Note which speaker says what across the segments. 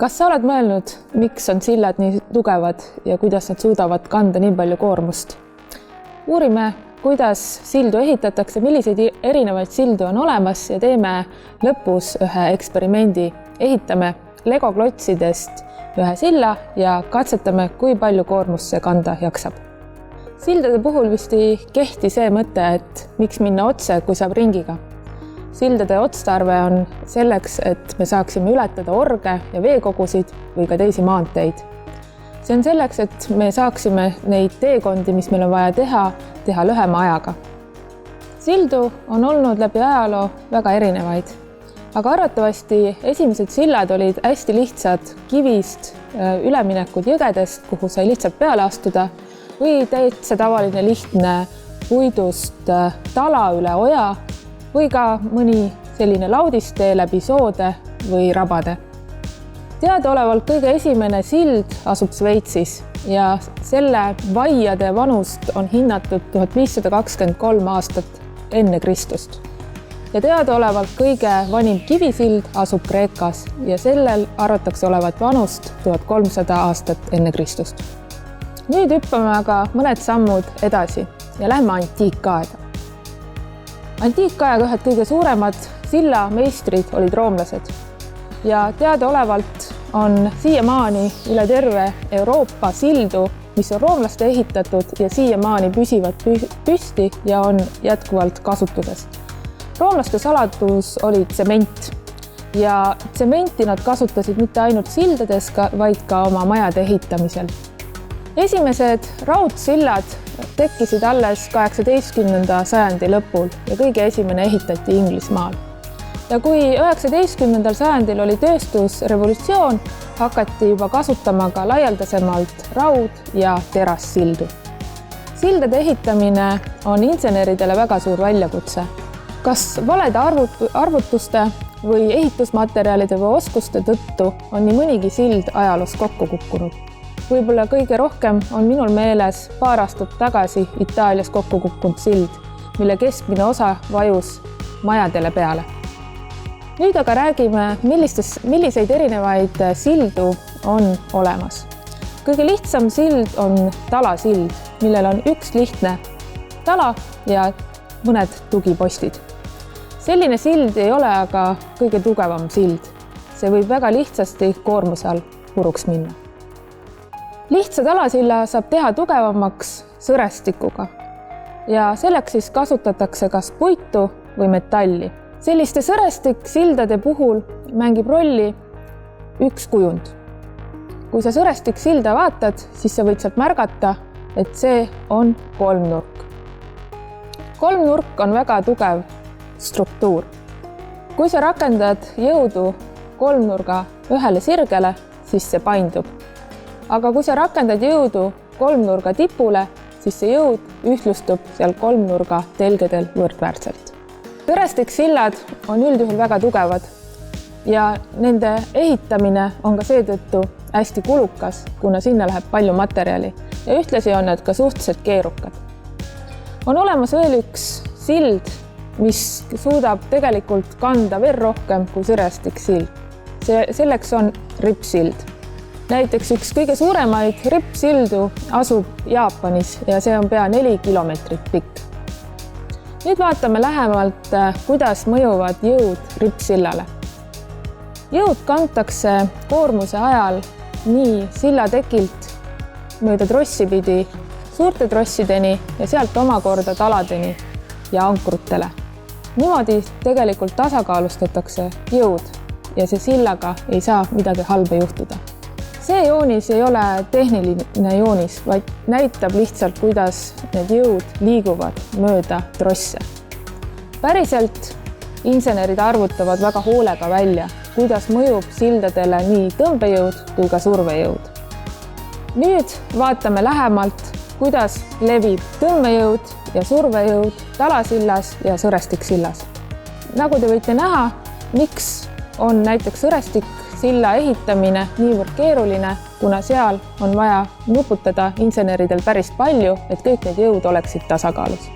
Speaker 1: Kas sa oled mõelnud, miks on sillad nii tugevad ja kuidas nad suudavad kanda nii palju koormust? Uurime, kuidas sildu ehitatakse, milliseid erinevaid sildu on olemas ja teeme lõpus ühe eksperimendi. Ehitame Lego klotsidest ühe silla ja katsetame, kui palju koormust see kanda jaksab. Sildade puhul vist ei kehti see mõte, et miks minna otse, kui saab ringiga. Sildade otstarve on selleks, et me saaksime ületada orge ja veekogusid või ka teisi maanteid. See on selleks, et me saaksime neid teekondi, mis meil on vaja teha lühema ajaga. Sildu on olnud läbi ajaloo väga erinevaid, aga arvatavasti esimesed sillad olid hästi lihtsad kivist üleminekud jõgedest, kuhu sai lihtsalt peale astuda või täitsa tavaline lihtne puidust tala üle oja või ka mõni selline laudistee läbi soode või rabade. Teadaolevalt kõige esimene sild asub Šveitsis ja selle vaiade vanust on hinnatud 1523 aastat enne Kristust. Ja teadaolevalt kõige vanim kivisild asub Kreekas ja sellel arvatakse olevat vanust 1300 aastat enne Kristust. Nüüd hüppame aga mõned sammud edasi ja lähme antiikaega. Antiikajaga ühed kõige suuremad sillameistrid olid roomlased ja teadaolevalt on siiamaani üle terve Euroopa sildu, mis on roomlaste ehitatud ja siiamaani püsivad püsti ja on jätkuvalt kasutuses. Roomlaste saladus oli tsement ja tsementi nad kasutasid mitte ainult sildades, vaid ka oma majade ehitamisel. Esimesed raudsillad tekkisid alles 18. sajandi lõpul ja kõige esimene ehitati Inglismaal. Ja kui 19. sajandil oli tööstusrevolutsioon, hakati juba kasutama ka laialdasemalt raud- ja terassildu. Sildade ehitamine on inseneridele väga suur väljakutse. Kas valede arvutuste või ehitusmaterjalide või oskuste tõttu on nii mõnigi sild ajaloos kokku kukkunud? Võib-olla kõige rohkem on minul meeles paar aastat tagasi Itaalias kokku kukkunud sild, mille keskmine osa vajus majadele peale. Nüüd aga räägime, milliseid erinevaid sildu on olemas. Kõige lihtsam sild on talasild, millel on üks lihtne tala ja mõned tugipostid. Selline sild ei ole aga kõige tugevam sild. See võib väga lihtsasti koormuse all puruks minna. Lihtsa talasilla saab teha tugevamaks sõrestikuga ja selleks siis kasutatakse kas puitu või metalli. Selliste sõrestiksildade puhul mängib rolli üks kujund. Kui sa sõrestiksilda vaatad, siis sa võid sealt märgata, et see on kolmnurk. Kolmnurk on väga tugev struktuur. Kui sa rakendad jõudu kolmnurga ühele sirgele, siis see paindub. Aga kui sa rakendad jõudu kolmnurga tipule, siis see jõud ühtlustub seal kolmnurga telgedel võrdväärselt. Sõrestiksillad on üldjuhul väga tugevad ja nende ehitamine on ka seetõttu hästi kulukas, kuna sinna läheb palju materjali ja ühtlasi on need ka suhteliselt keerukad. On olemas veel üks sild, mis suudab tegelikult kanda veel rohkem kui sõrestiksild. Selleks on rippsild. Näiteks üks kõige suuremaid rippsildu asub Jaapanis ja see on pea 4 kilomeetrit pikk. Nüüd vaatame lähemalt, kuidas mõjuvad jõud rippsillale. Jõud kantakse koormuse ajal nii sillatekilt mööda trossi pidi suurte trossideni ja sealt omakorda taladeni ja ankrutele. Niimoodi tegelikult tasakaalustatakse jõud ja see sillaga ei saa midagi halba juhtuda. See joonis ei ole tehniline joonis, vaid näitab lihtsalt, kuidas need jõud liiguvad mööda trosse. Päriselt insenerid arvutavad väga hoolega välja, kuidas mõjub sildadele nii tõmbejõud kui ka survejõud. Nüüd vaatame lähemalt, kuidas levib tõmbejõud ja survejõud talasillas ja sõrestiksillas. Nagu te võite näha, miks on näiteks sõrestiksilla ehitamine niivõrd keeruline, kuna seal on vaja nuputada inseneridel päris palju, et kõik need jõud oleksid tasakaalus.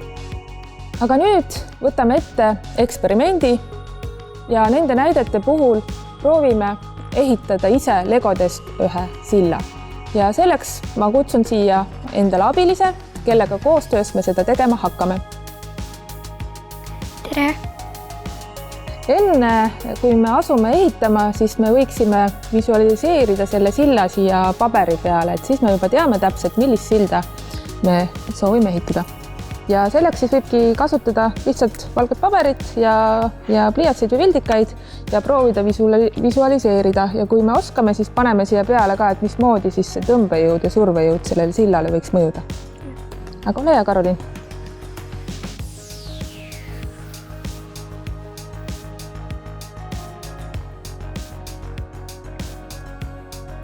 Speaker 1: Aga nüüd võtame ette eksperimendi ja nende näidete puhul proovime ehitada ise legodest ühe silla. Ja selleks ma kutsun siia endale abilise, kellega koostöös me seda tegema hakkame.
Speaker 2: Tere!
Speaker 1: Enne, kui me asume ehitama, siis me võiksime visualiseerida selle silla siia paberi peale, et siis me juba teame täpselt, millist silda me soovime ehitada. Ja selleks siis võibki kasutada lihtsalt valget paberit ja pliiatseid või vildikaid ja proovida visualiseerida. Ja kui me oskame, siis paneme siia peale ka, et mismoodi siis see tõmbejõud ja survejõud sellele sillale võiks mõjuda. Aga ole hea, Karoliin.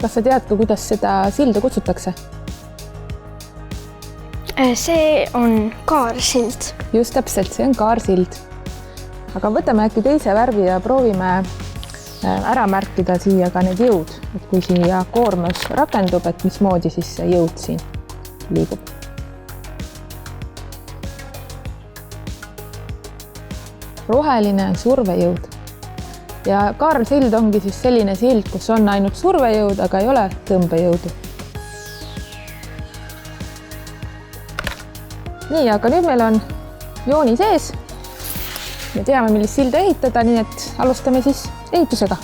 Speaker 1: Kas sa tead, kuidas seda silda kutsutakse?
Speaker 2: See on kaarsild.
Speaker 1: Just täpselt, see on kaarsild. Aga võtame äkki teise värvi ja proovime ära märkida siia ka need jõud. Et kui siia koormus rakendub, et mismoodi siis see jõud siin liigub. Roheline survejõud. Ja kaarsild ongi siis selline sild, kus on ainult survejõud, aga ei ole tõmbejõudu. Nii, aga nüüd meil on jooni sees. Me teame, millist silda ehitada, nii et alustame siis ehitusega.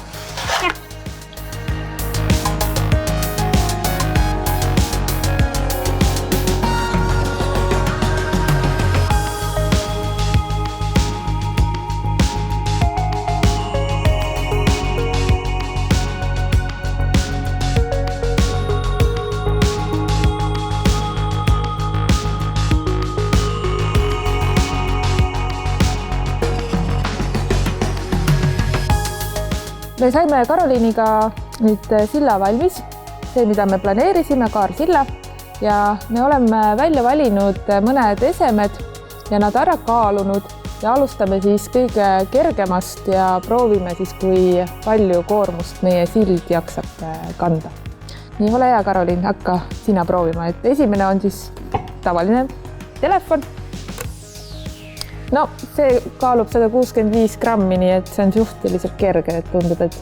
Speaker 1: Me saime Karoliiniga nüüd silla valmis, see, mida me planeerisime, kaarsilla, ja me oleme välja valinud mõned esemed ja nad ära kaalunud ja alustame siis kõige kergemast ja proovime siis, kui palju koormust meie sild jaksab kanda. Nii, ole hea, Karoliin, hakka sina proovima, et esimene on siis tavaline telefon. No, see kaalub 165 grammi, nii et see on suhteliselt kerge, et tundub, et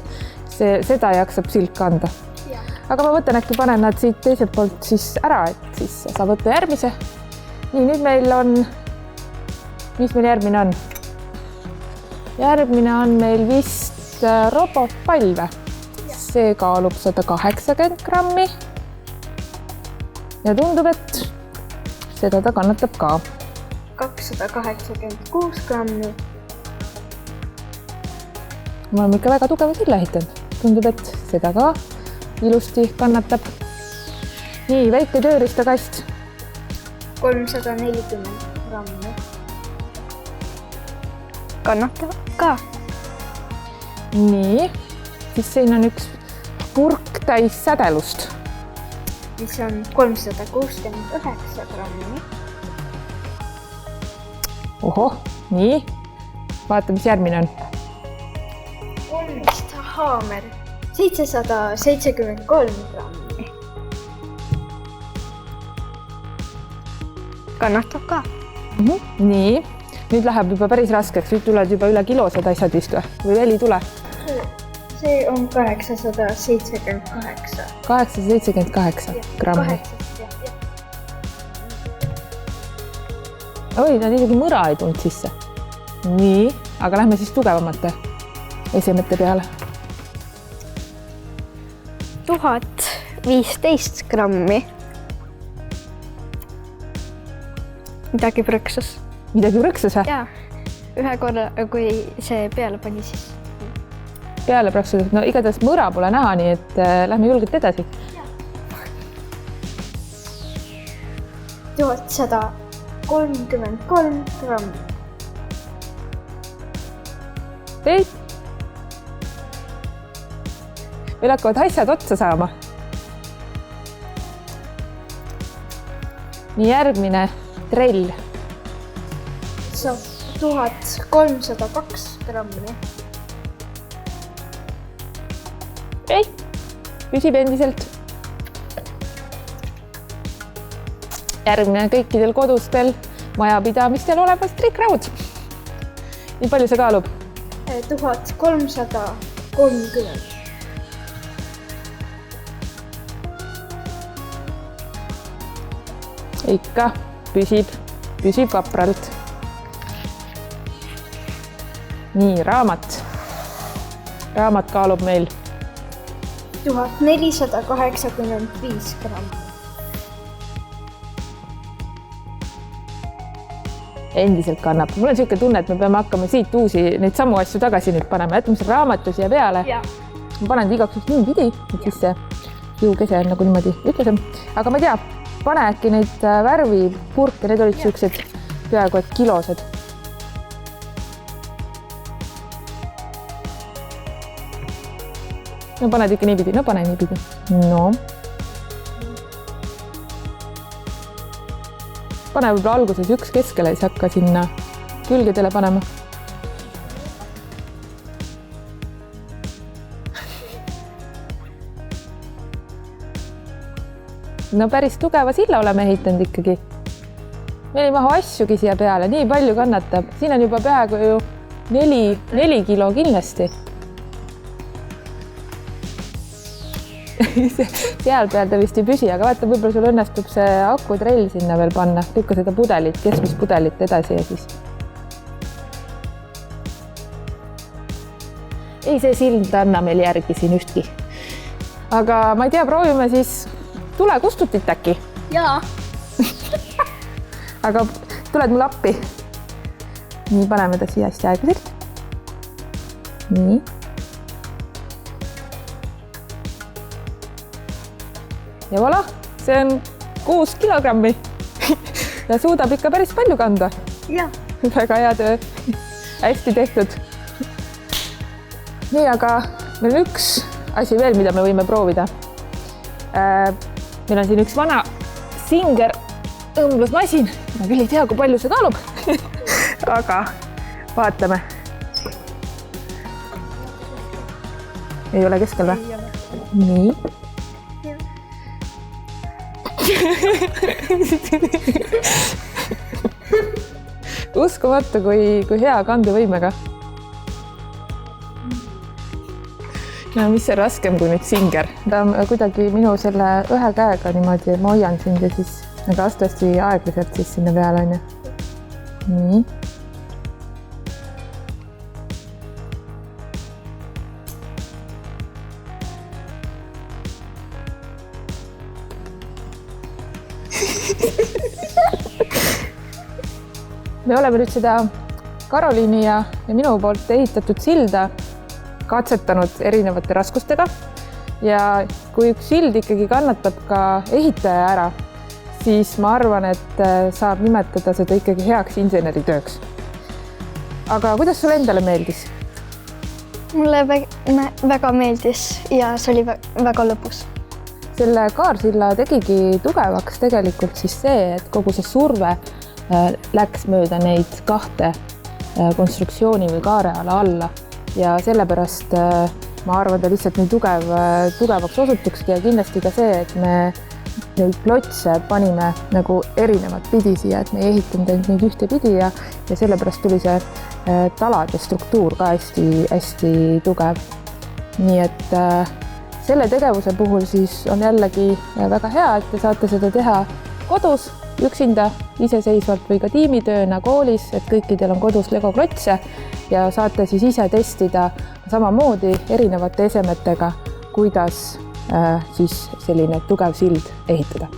Speaker 1: seda jaksab sild kanda. Aga ma võtan äkki panen nad siit teiselt poolt siis ära, et siis sa võtta järgmise. Nii, nüüd meil on, mis meil järgmine on? Järgmine on meil vist robotpalve. See kaalub 180 grammi. Ja tundub, et seda ta kannatab ka.
Speaker 2: 286 grammi.
Speaker 1: Me oleme ikka väga tugeva silla ehitanud. Tundub, et seda ka ilusti kannatab. Nii, väike tööriistakast.
Speaker 2: 340 grammi. Kannatab ka.
Speaker 1: Nii, siis siin on üks purk täis sädelust.
Speaker 2: Mis on 369 grammi.
Speaker 1: Oho, nii. Vaata, mis järgmine on.
Speaker 2: Onist haamer 773 grammi. Kannatab ka.
Speaker 1: Nii, nüüd läheb juba päris raskeks. Nüüd tuled juba üle kilosed asjad vist või veel ei tule?
Speaker 2: See on 878.
Speaker 1: 878 grammi. Oi, ta isegi mõra ei tulnud sisse. Nii, aga lähme siis tugevamate esemete peale.
Speaker 2: 1015 grammi. Midagi prõksus.
Speaker 1: Midagi prõksus või?
Speaker 2: Jaa, ühe korra, kui see peale pani, siis
Speaker 1: peale prõksus. No igatahes mõra pole näha, nii et lähme julgelt edasi.
Speaker 2: 1133 grammi.
Speaker 1: Teit? Meil hakkavad asjad otsa saama. Nii järgmine trell.
Speaker 2: 1302 grammi.
Speaker 1: Ei, püsib endiselt. Järgmine kõikidel kodustel majapidamistel olemas trikraud. Nii palju see kaalub?
Speaker 2: 1330.
Speaker 1: ikka püsib vapralt. Nii, raamat kaalub meil
Speaker 2: 1485 grammi.
Speaker 1: Endiselt kannab. Mul on selline tunne, et me peame hakkama siit uusi neid samu asju tagasi nüüd panema. Jätame selle raamatu siia peale. Ma panen igaks juhul nii pidi, et siis see jõukese on nagu niimoodi ütlusem. Aga ma ei tea, pane äkki neid värvipurke, need olid sellised peaaegu et kilosed. No paned ikka niipidi, no pane niipidi. No. Pane võib-olla alguses üks keskele, siis hakka sinna külgedele panema. No päris tugeva silla oleme ehitanud ikkagi. Meil ei mahu asjugi siia peale, nii palju kannatab. Siin on juba peaaegu ju 4 kilo kindlasti. Seal peal ta vist ei püsi, aga vaata, võib-olla sul õnnestub see akutrell sinna veel panna. Lükka seda pudelit, keskmispudelit edasi ja siis. Ei, see sild anna meil järgi siin ühtki. Aga ma ei tea, proovime siis tule kustutit äkki.
Speaker 2: Jaa.
Speaker 1: Aga tuled mul appi. Nii, paneme ta siia hästi aeglaselt. Nii. Ja voilà, see on 6 kilogrammi ja suudab ikka päris palju kanda.
Speaker 2: Ja.
Speaker 1: Väga hea töö. Hästi tehtud. Nii, aga meil on üks asi veel, mida me võime proovida. Meil on siin üks vana Singer õmblusmasin. Ma küll ei tea, kui palju see kaalub. Aga vaatame. Ei ole keskel või? Nii. Uskumatu, kui hea kandevõimega. No mis see raskem kui nüüd Singer. Ta on kuidagi minu selle ühe käega niimoodi, ma hoian sind ja siis aga astesti aeglaselt siis sinna peale on ju. Nii. Me oleme nüüd seda Karoliini ja minu poolt ehitatud silda katsetanud erinevate raskustega ja kui üks sild ikkagi kannatab ka ehitaja ära, siis ma arvan, et saab nimetada seda ikkagi heaks inseneritööks. Aga kuidas sulle endale meeldis?
Speaker 2: Mulle väga meeldis ja see oli väga lõbus.
Speaker 1: Selle kaarsilla tegigi tugevaks tegelikult siis see, et kogu see surve läks mööda neid kahte konstruktsiooni või kaareala alla ja sellepärast ma arvan, ta lihtsalt nii tugevaks osutukski ja kindlasti ka see, et me neid klotse panime nagu erinevat pidi siia, et me ei ehitanud ainult neid ühte pidi ja sellepärast tuli see talade struktuur ka hästi tugev. Nii et selle tegevuse puhul siis on jällegi väga hea, et te saate seda teha kodus, üksinda, iseseisvalt või ka tiimitööna koolis, et kõikidel on kodus Lego klotse ja saate siis ise testida samamoodi erinevate esemetega, kuidas siis selline tugev sild ehitada.